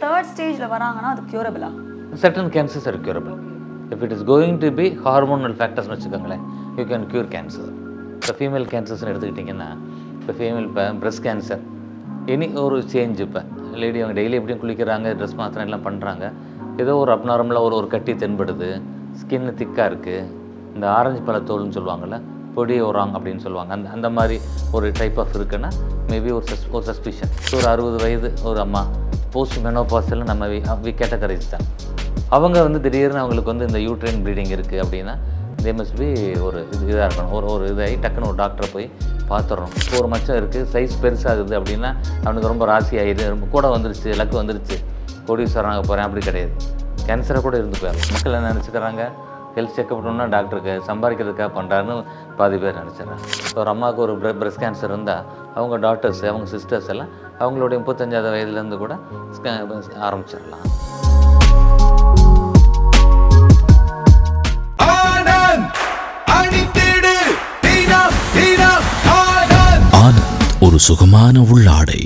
Third stage வராங்கன்னா அது curable-ஆ? Certain cancers are curable. If it is going to be hormonal factors வச்சுக்கோங்களேன், you can cure cancer. இப்போ female கேன்சர்ஸ்னு எடுத்துக்கிட்டிங்கன்னா, இப்போ female breast cancer any ஒரு change இப்போ லேடி அவங்க டெய்லி எப்படியும் குளிக்கிறாங்க, ட்ரெஸ் மாத்திரம் எல்லாம் பண்ணுறாங்க, ஏதோ ஒரு அப்நார்மலாக ஒரு கட்டி தென்படுது, ஸ்கின்னு திக்காக இருக்குது, இந்த ஆரஞ்சு பழத்தோல்னு சொல்லுவாங்கள்ல, பொடி ஓராங் அப்படின்னு சொல்லுவாங்க, அந்த மாதிரி ஒரு டைப் ஆஃப் இருக்குன்னா மேபி ஒரு சஸ்பிஷன். ஒரு 60 வயது ஒரு அம்மா போஸ்ட் மெனோபாஸில் நம்ம வி கேட்டகரைஸ் தான். அவங்க திடீர்னு அவங்களுக்கு இந்த யூட்ரைன் ப்ளீடிங் இருக்குது அப்படின்னா தே மஸ்ட் பி ஒரு இதாக இருக்கணும். ஒரு இதாகி டக்குன்னு ஒரு டாக்டரை போய் பார்த்துடணும். ஒரு மச்சம் இருக்குது, சைஸ் பெருசாகுது அப்படின்னா அவனுக்கு ரொம்ப ராசி ஆகிடுது, ரொம்ப கூட வந்துருச்சு, லக்கு வந்துருச்சு, கோடீஸ்வரனாக போகிறேன், அப்படி கிடையாது. கேன்சரை கூட இருந்து போயிடும். மக்கள் என்ன நினச்சிக்கிறாங்க, ஹெல்த் செக்அப் பண்ணணும்னா டாக்டருக்கு சம்பாதிக்கிறதுக்காக பண்ணுறாருன்னு பாதி பேர் நினச்சிட்றாங்க. ஒரு அம்மாவுக்கு ஒரு பிரஸ்ட் கேன்சர் இருந்தால் அவங்க டாக்டர்ஸ், அவங்க சிஸ்டர்ஸ் எல்லாம் அவங்களுடைய 35வது வயதுலேருந்து கூட ஆரம்பிச்சிடலாம். ஆனந்த், ஒரு சுகமான உள்ளாடை.